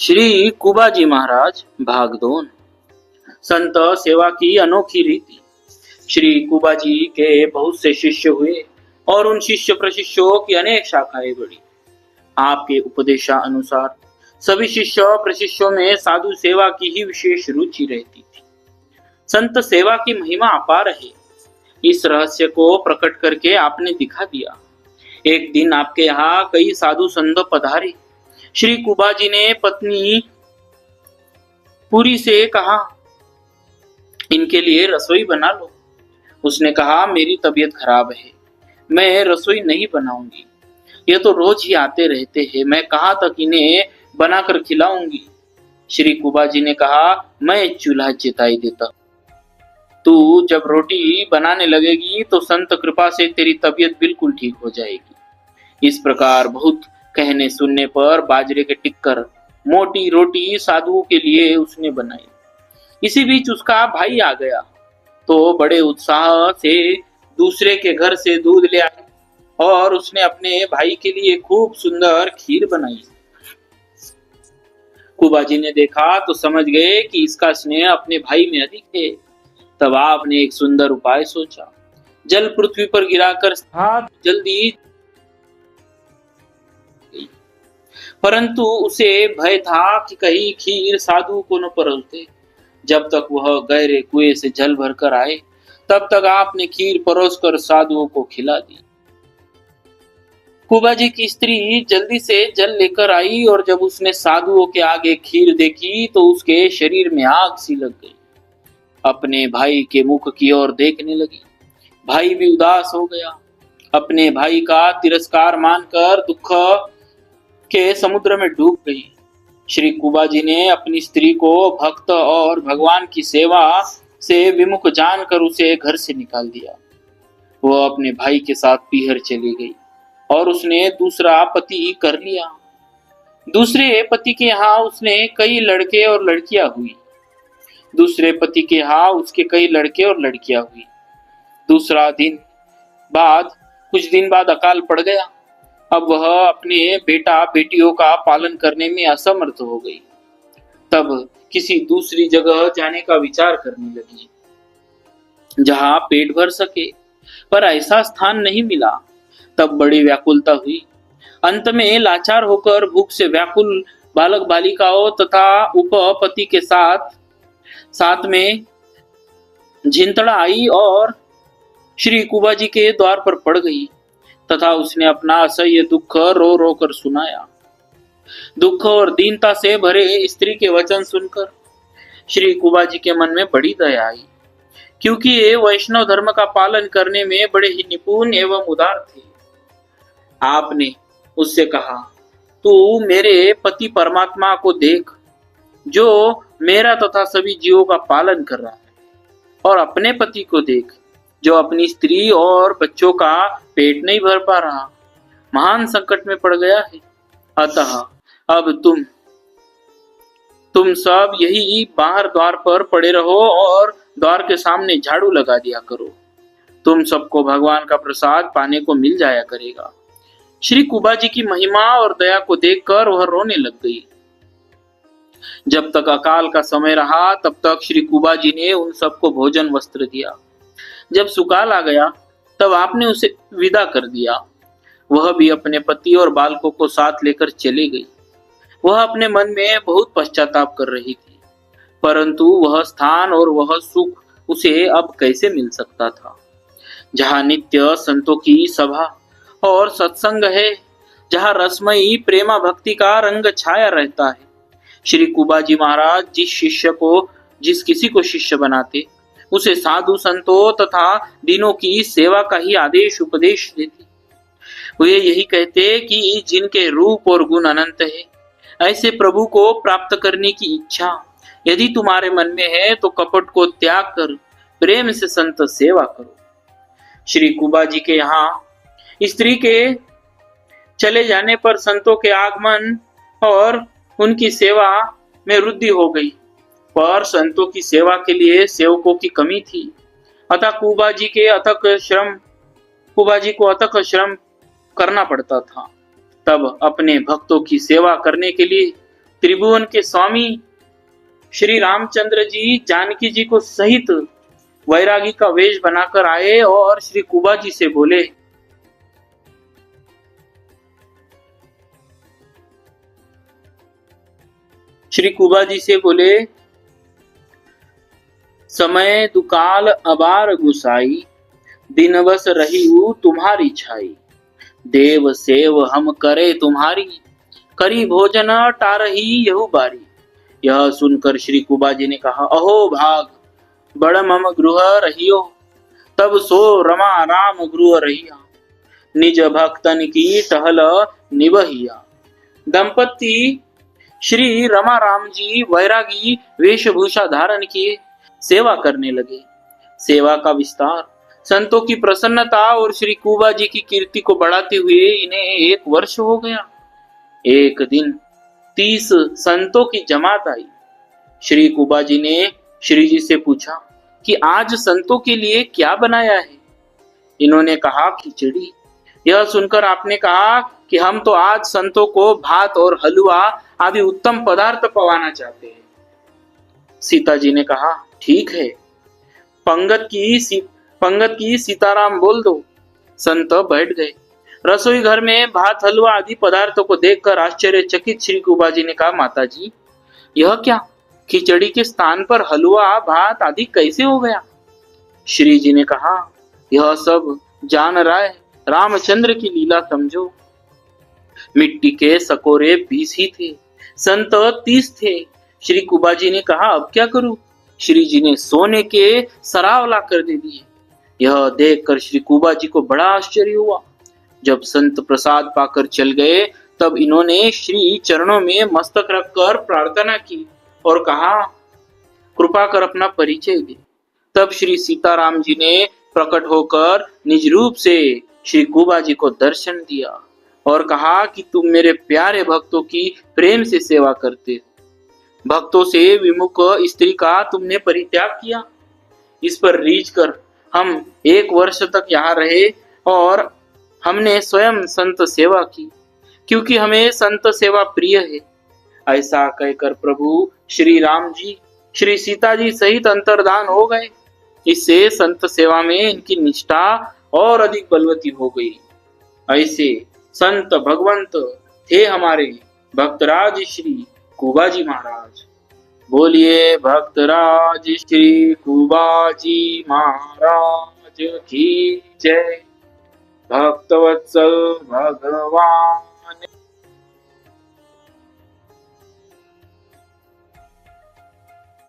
श्री कुबाजी महाराज भाग 2। संत सेवा की अनोखी रीति। श्री कुबाजी के बहुत से शिष्य हुए और उन शिष्य प्रशिष्यों की अनेक शाखाएं बढ़ी। आपके उपदेशानुसार सभी शिष्य प्रशिष्यों में साधु सेवा की ही विशेष रुचि रहती थी। संत सेवा की महिमा अपार है, इस रहस्य को प्रकट करके आपने दिखा दिया। एक दिन आपके यहाँ कई साधु संत पधारे। श्री कुबाजी ने पत्नी पूरी से कहा, इनके लिए रसोई बना लो। उसने कहा, मेरी तबीयत खराब है, मैं रसोई नहीं बनाऊंगी। ये तो रोज ही आते रहते हैं, मैं कहाँ तक इन्हें बनाकर खिलाऊंगी। श्री कुबाजी ने कहा, मैं चूल्हा चिताई देता। तू जब रोटी बनाने लगेगी तो संत कृपा से तेरी तबीयत बिल्कुल ठीक हो जाएगी। इस प्रकार बहुत कहने सुनने पर बाजरे के टिक्कर मोटी रोटी साधुओं के लिए उसने बनाई। इसी बीच उसका भाई आ गया तो बड़े उत्साह से दूसरे के घर से दूध ले आया और उसने अपने भाई के लिए खूब सुंदर खीर बनाई। कुबाजी ने देखा तो समझ गए कि इसका स्नेह अपने भाई में अधिक है। तब आपने एक सुंदर उपाय सोचा। जल पृथ्वी पर गिराकर जल्दी, परंतु उसे भय था कि कहीं खीर साधु को न परोसते। जब तक वह गहरे कुएं से जल भरकर आए तब तक आपने खीर परोसकर साधुओं को खिला दी। कुबाजी की स्त्री जल्दी से जल लेकर आई और जब उसने साधुओं के आगे खीर देखी तो उसके शरीर में आग सी लग गई। अपने भाई के मुख की ओर देखने लगी। भाई भी उदास हो गया। अपने भाई का तिरस्कार मानकर दुख के समुद्र में डूब गई। श्री कुबाजी ने अपनी स्त्री को भक्त और भगवान की सेवा से विमुख जानकर उसे घर से निकाल दिया। वह अपने भाई के साथ पीहर चली गई और उसने दूसरा पति कर लिया। दूसरे पति के यहाँ उसने कई लड़के और लड़कियां हुई। दूसरे पति के यहाँ उसके कई लड़के और लड़कियां हुई। कुछ दिन बाद अकाल पड़ गया। अब वह अपने बेटा बेटियों का पालन करने में असमर्थ हो गई। तब किसी दूसरी जगह जाने का विचार करने लगी जहां पेट भर सके, पर ऐसा स्थान नहीं मिला। तब बड़ी व्याकुलता हुई। अंत में लाचार होकर भूख से व्याकुल बालक बालिकाओं तथा उपपति के साथ में झिंतड़ा आई और श्री कुबाजी के द्वार पर पड़ गई तथा उसने अपना असह्य दुख रो रो कर सुनाया। दुख और दीनता से भरे स्त्री के वचन सुनकर श्री कुबाजी के मन में बड़ी दया आई, क्योंकि ये वैष्णव धर्म का पालन करने में बड़े ही निपुण एवं उदार थे। आपने उससे कहा, तू मेरे पति परमात्मा को देख जो मेरा तथा सभी जीवों का पालन कर रहा है, और अपने पति को देख जो अपनी स्त्री और बच्चों का पेट नहीं भर पा रहा, महान संकट में पड़ गया है। अतः अब तुम सब यही बाहर द्वार पर पड़े रहो और द्वार के सामने झाड़ू लगा दिया करो। तुम सबको भगवान का प्रसाद पाने को मिल जाया करेगा। श्री कुबाजी की महिमा और दया को देखकर वह रोने लग गई। जब तक अकाल का समय रहा तब तक श्री कुबाजी ने उन सबको भोजन वस्त्र दिया। जब सुकाल आ गया तब आपने उसे विदा कर दिया। वह भी अपने पति और बालकों को साथ लेकर चली गई। वह अपने मन में बहुत पश्चाताप कर रही थी, परंतु वह स्थान और वह सुख उसे अब कैसे मिल सकता था जहाँ नित्य संतों की सभा और सत्संग है, जहाँ रसमयी प्रेमा भक्ति का रंग छाया रहता है। श्री कुबाजी महाराज जिस किसी को शिष्य बनाते उसे साधु संतों तथा दीनों की सेवा का ही आदेश उपदेश देते। वे यही कहते कि जिनके रूप और गुण अनंत है, ऐसे प्रभु को प्राप्त करने की इच्छा यदि तुम्हारे मन में है तो कपट को त्याग कर प्रेम से संत सेवा करो। श्री कुबाजी के यहाँ स्त्री के चले जाने पर संतों के आगमन और उनकी सेवा में वृद्धि हो गई, पर संतों की सेवा के लिए सेवकों की कमी थी। अतः कुबाजी को अथक श्रम करना पड़ता था। तब अपने भक्तों की सेवा करने के लिए त्रिभुवन के स्वामी श्री रामचंद्र जी जानकी जी को सहित वैरागी का वेश बनाकर आए और श्री कुबा जी से बोले, श्री कुबा जी से बोले, समय दुकाल अबार गुसाई, दिन बस रही तुम्हारी छाई, देव सेव हम करे तुम्हारी, करी भोजन टारही यहु बारी। यह सुनकर श्री कुबा जी ने कहा, अहो भाग, बड़ मम गृह रहियो, तब सो रमा राम गृह रहिया, निज भक्तन की टहल निबहिया। दंपति श्री रमा राम जी वैरागी वेशभूषा धारण किए सेवा करने लगे। सेवा का विस्तार, संतों की प्रसन्नता और श्री कुबा जी की कीर्ति को बढ़ाते हुए इन्हें 1 वर्ष हो गया। एक दिन 30 संतों की जमात आई। श्री कुबा जी ने श्री जी से पूछा कि आज संतों के लिए क्या बनाया है। इन्होंने कहा, खिचड़ी। यह सुनकर आपने कहा कि हम तो आज संतों को भात और हलवा आदि उत्तम पदार्थ पवाना चाहते हैं। सीता जी ने कहा, ठीक है, पंगत की सीताराम बोल दो। संत बैठ गए। रसोई घर में भात हलवा आदि पदार्थों को देखकर आश्चर्यचकित श्री कुबा जी ने कहा, माता जी, यह क्या, खिचड़ी के स्थान पर हलवा भात आदि कैसे हो गया? श्री जी ने कहा, यह सब जान रहा है, रामचंद्र की लीला समझो। मिट्टी के सकोरे 20 ही थे, संत 30 थे। श्री कुबा जी ने कहा, अब क्या करूं? श्री जी ने सोने के सराव ला कर दे दिए। यह देखकर श्री कुबा जी को बड़ा आश्चर्य हुआ। जब संत प्रसाद पाकर चल गए तब इन्होंने श्री चरणों में मस्तक रखकर प्रार्थना की और कहा, कृपा कर अपना परिचय दे। तब श्री सीताराम जी ने प्रकट होकर निज रूप से श्री कुबा जी को दर्शन दिया और कहा कि तुम मेरे प्यारे भक्तों की प्रेम से सेवा करते हो। भक्तों से विमुख स्त्री का तुमने परित्याग किया। इस पर रीझ कर हम 1 वर्ष तक यहाँ रहे और हमने स्वयं संत सेवा की, क्योंकि हमें संत सेवा प्रिय है। ऐसा कहकर प्रभु श्री राम जी श्री सीता जी सहित अंतर्धान हो गए। इससे संत सेवा में इनकी निष्ठा और अधिक बलवती हो गई। ऐसे संत भगवंत थे हमारे भक्तराज श्री कुबा जी महाराज। बोलिए भक्तराज श्री कुबा जी महाराज की जय। भक्तवत्सल भगवान